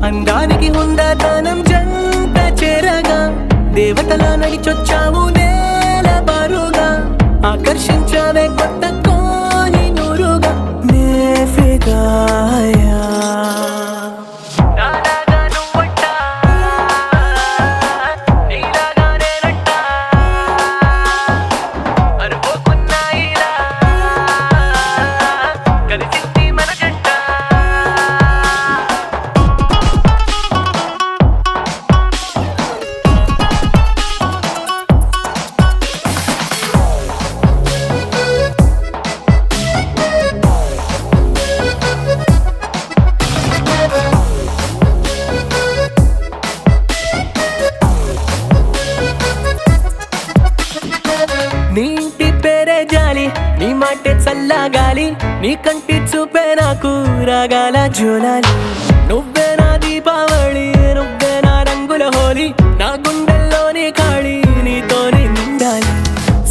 అందానికి హుందాతనం జంట చేరగా దేవతలా నడిచొచ్చావు నేల బారుగా ఆకర్షించావే కొత్త కోని నూరుగా నే ఫిదాయా నీ ఇంటి పేరే జాలి నీ మాటే చల్లగాలి నీ కంటి చూపే నాకు రాగాల జోలాలి నువ్వే నా దీపావళి నువ్వే నా రంగుల హోలీ నా గుండెల్లోని ఖాళీ నీతోనే నిండాలి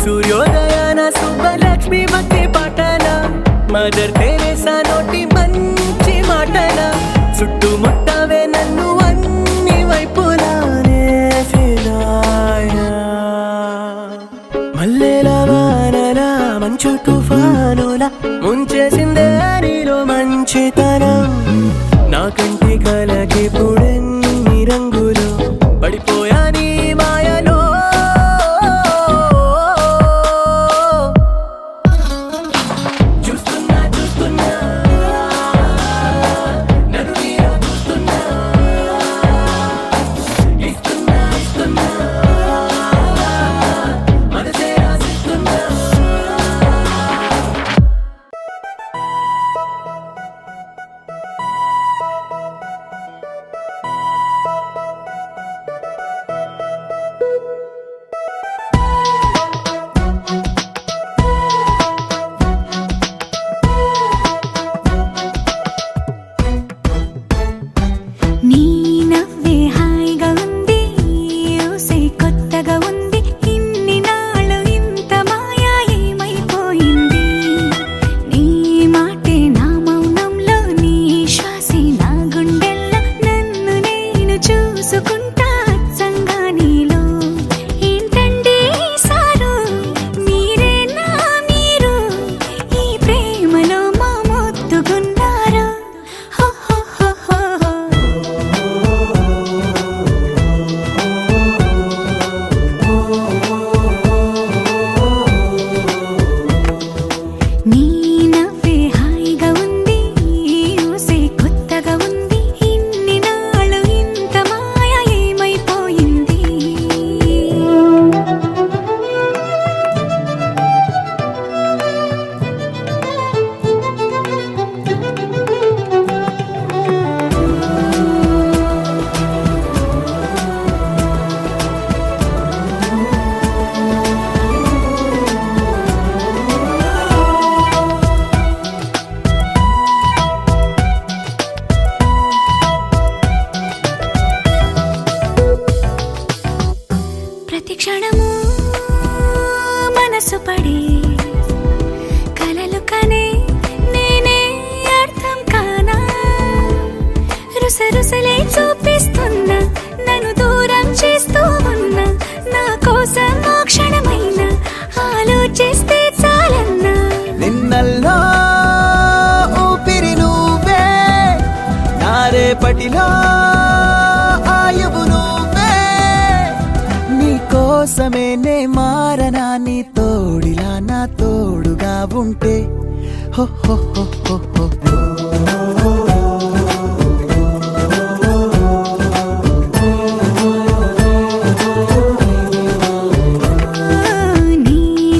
సూర్యోదయాన సుబ్బలక్ష్మి భక్తి పాటల మదర్ తెరేసా నోటి మంచి మాటల చుట్టుముట్టవే నన్ను అన్ని వైపులానే ఫిదాయా మల్లెల వానలా మంచు తుఫానులా ముంచేసిందే నీలో మంచితనం నా కంటి కలకి పుడెన్ని రంగులు పడిపోయా నీ మాయలో చూస్తున్నా చూస్తున్నా నన్ను నీలో చూస్తున్నా ఇస్తున్నా ఇస్తున్నా మనసే ఆశిస్తున్నా నీ నవ్వే హాయిగా ఉంది ఊసే కొత్తగా ఉంది ఇన్ని నాళ్ళు ఇంత మాయా ఏమైపోయింది నీ మాటే నా మౌనంలో నీ శ్వాసే నా గుండెల్లో నన్ను నేను చూసుకుంటా అచ్చంగా నీలో ఏంటండి సారు మీరే నా మీరు ఈ ప్రేమలో మా మొత్తుకున్నారు హో హో హో హో నీ నవ్వే హాయిగా ఉంది ఊసే కొత్తగా ఉంది ఇన్ని నాళ్ళు ఇంత మాయ ఏమైపోయింది ప్రతి క్షణము మనసు పడి కలలు కనే నేనే అర్థం కానా రుసరుసలే చూపిస్తున్నా నన్ను దూరం చేస్తూ ఉన్నా నా కోసం ఓ క్షణమైన ఆలోచిస్తే చాలన్నా నిన్నల్లో ఊపిరి నువ్వే నా రేపటిలో ఆయువు నువ్వే నీ కోసమే నే మారనా నీ తోడిలా నా తోడుగా ఉంటే హో హో హో హో హో నీ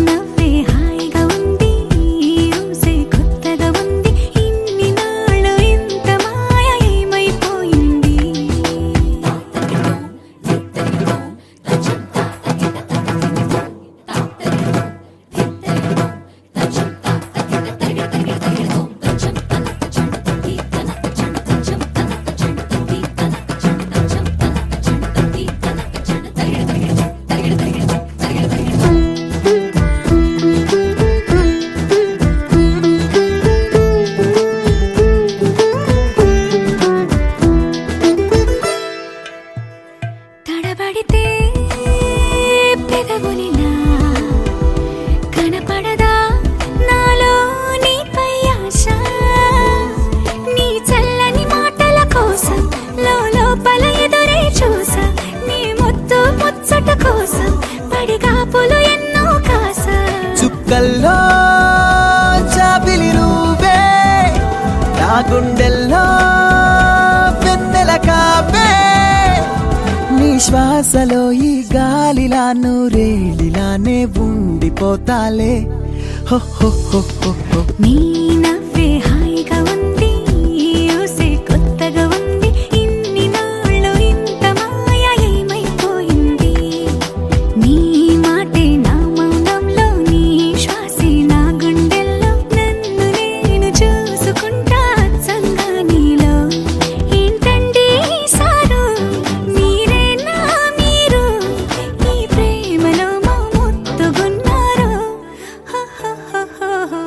నవ్వే హాయిగా ఉంది ఊసే కొత్తగా ఉంది ఇన్ని నాళ్ళు ఇంత మాయ ఏమైపోయింది శ్వాసలో ఈ గాలిలా నూరేలిలానే ఉండిపోతాలే హో హో హో హో హో. నీ నవ్వే హాయిగా ఉంది ఊసే కొత్తగా ఉంది ఇన్ని నాళ్ళు ఇంత మాయ ఏమైపోయింది నీ మాటే నా మౌనంలో నీ శ్వాసే నా గుండెల్లో నన్ను నేను చూసుకుంటా అచ్చంగా నీలో ఏంటండి సారు మీరే నా మీరు ఈ ప్రేమలో మా ముత్తుగున్నారు హ హ హ హ హ.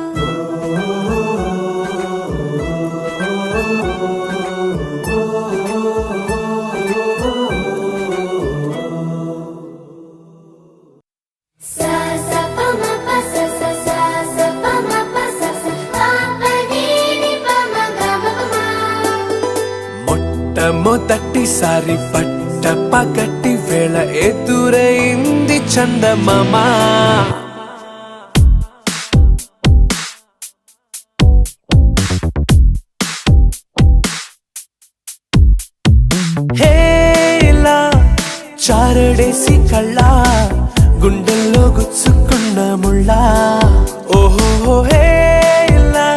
Sa sa pa ma pa sa sa sa sa pa ma pa sa sa pa pa ni ni pa ma ga ma pa ma. మొట్టమొదటిసారి పట్ట పగటి వేళ ఎదురైంది చందమామ హేలా చారడేసి కళ్ళ గుండెల్లో గుచ్చుకున్న ముళ్ళ ఓహో హేలా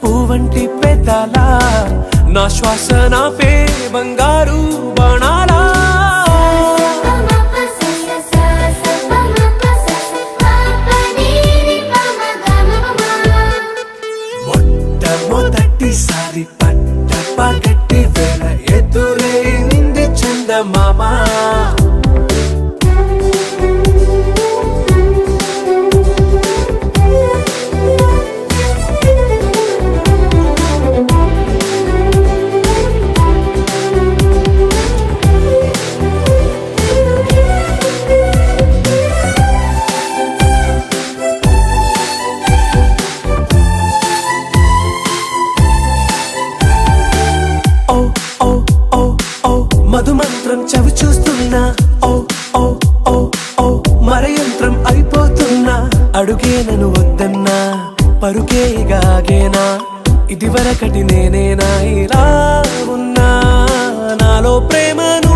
పువ్వంటి పెదాల నా శ్వాస నాపే బంగారు బాణాలా Pa ma pa sa sa sa sa pa ma pa sa sa pa pa ni ni pa ma ga ma pa ma. మొట్టమొదటిసారి పట్ట పగటి వేళ ఎదురైంది చందమామ ఓ ఓ ఓ ఓ మధుమంత్రం చవి చూస్తున్నా ఓ ఓ ఓ ఓ మరయంత్రం అయిపోతున్నా అడుగేనను వద్దన్నా పరుకేగాగేనా ఇదివరకటి నేనేనా ఇలా ఉన్నా నాలో ప్రేమను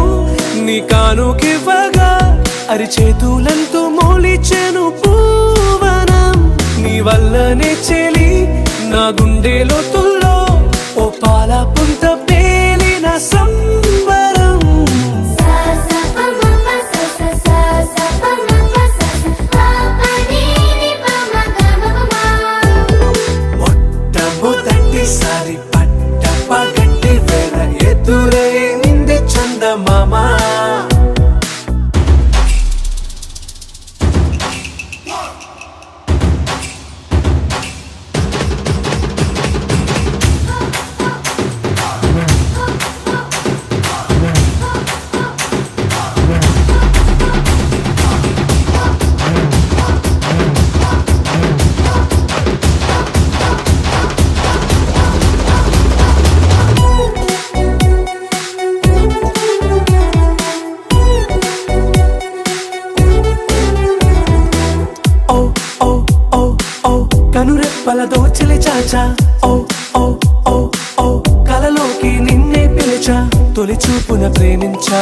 నీ కానుకివ్వగా అరిచేతులంతో మోలిచెను పూవనం నీ వల్లనే చెలి నా గుండెలో తుల్లో ఓ పాల పుంత పేలిన సంబరం Sa sa pa ma pa sa sa sa sa pa ma pa sa sa pa pa ni ni pa ma ga ma pa ma. మొట్టమొదటిసారి పట్ట పగటి వేళ ఎదురైంది చందమామ ఓ ఓ ఓ ఓ కనురెప్పల దోచలి చాచా ఓ ఓ ఓ ఓ కలలోకి నిన్నే పిలిచా తొలి చూపున ప్రేమించా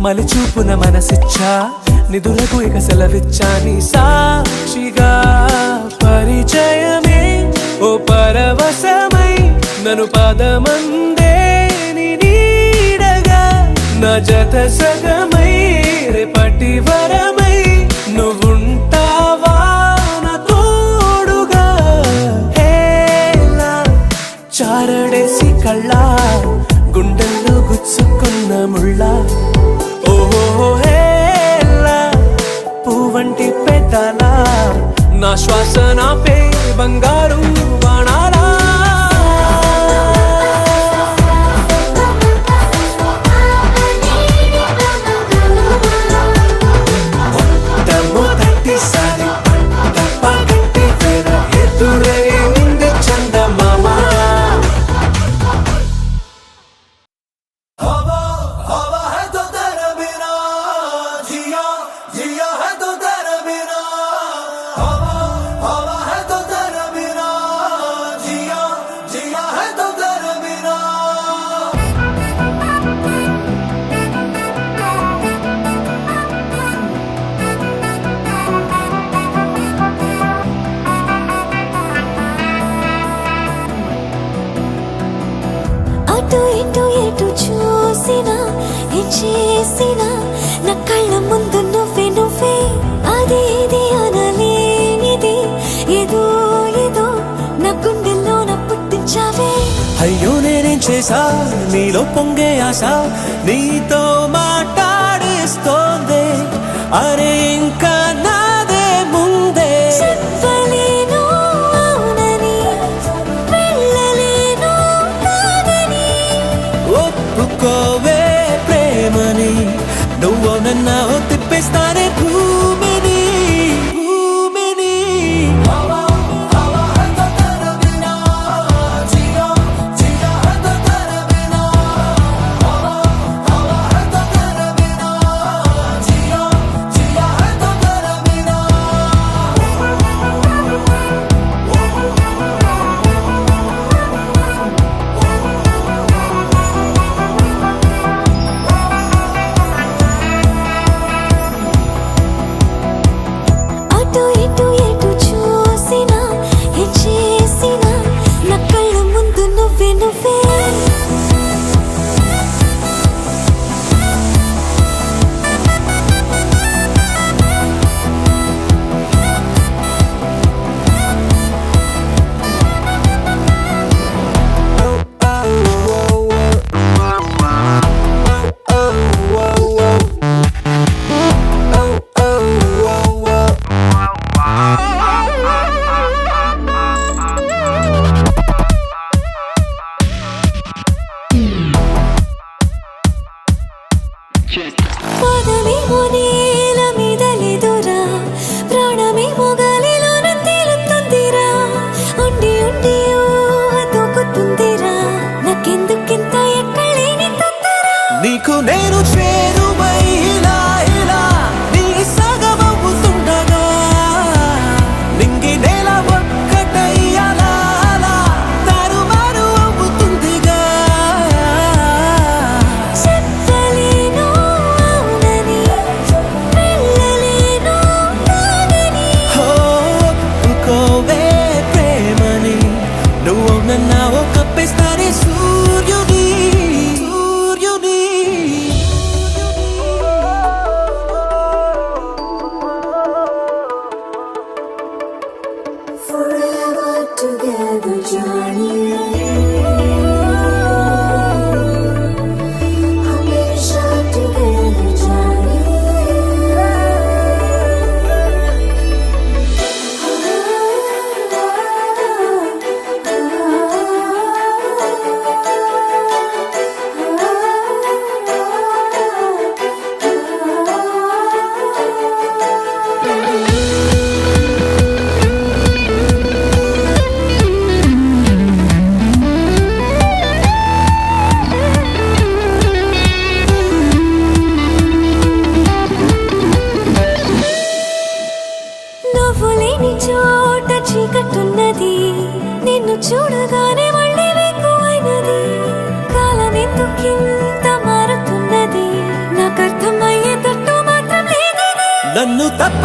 మలి చూపున మనసిచ్చా నిధులకు ఇక సెలవిచ్చా నీ సాక్షిగా పరిచయమే ఓ పరవశమై నన్ను పదమందే నీ నీడగా నా జత సగమై రేపటి వరమై నువ్వుంటావా నా తోడుగా హేలా చారడేసి కళ్ళ గుండెల్లో గుచ్చుకున్న ముళ్ళ ఓహో హేలా పువ్వంటి పెదాల నా శ్వాస నాపే బంగారు బాణాలా చేసినా నా కళ్ళ ముందు నువ్వే నువ్వే అది ఇది అనలేనిది ఏదో ఏదో నా గుండెల్లో నా పుట్టించావే. అయ్యో నేనేం చేసా నీలో పొంగే ఆశ నీతో మాట్లాడిస్తోంది అరే ఇంకా నాదే ముందే చెప్పలేను అవునని వెళ్ళలేను కాదని ఒప్పుకోవే ప్రేమని నువ్వు నన్ను తిప్పేస్తానే భూమిని భూమిని అటు ఇటు ఎటు చూసినా ఏ చేసినా నా కళ్ళ ముందు నువ్వే నువ్వే. పదమేమో నేల మీద లేదురా ప్రాణమేమో గాలిలోన తేలుతుందిరా ఉండి ఉండి దూకుతుందిరా నాకెందుకింత ఎక్కలేని తొందర. నీకు నేను చేరువై ఇలా ఇలా నీ సగమవుతుండగా నింగి నేల ఒక్కటై అలా అలా తారుమారు అవుతుందిగా చెప్పలేను అవునని వెళ్ళలేను కాదని ఒప్పుకోవే ప్రేమని నువ్వు నన్ను కప్పేస్తానే సూర్యుని సూర్యుని Forever together journey हमेशा together journey నువ్వు లేని చోట చీకట్టున్నది నిన్ను చూడగానే మళ్ళీ ఎక్కువైనది కాలం ఎందుకింత మారుతున్నది నాకు అర్థమయ్యేటట్టు మాత్రం లేదని నన్ను తప్ప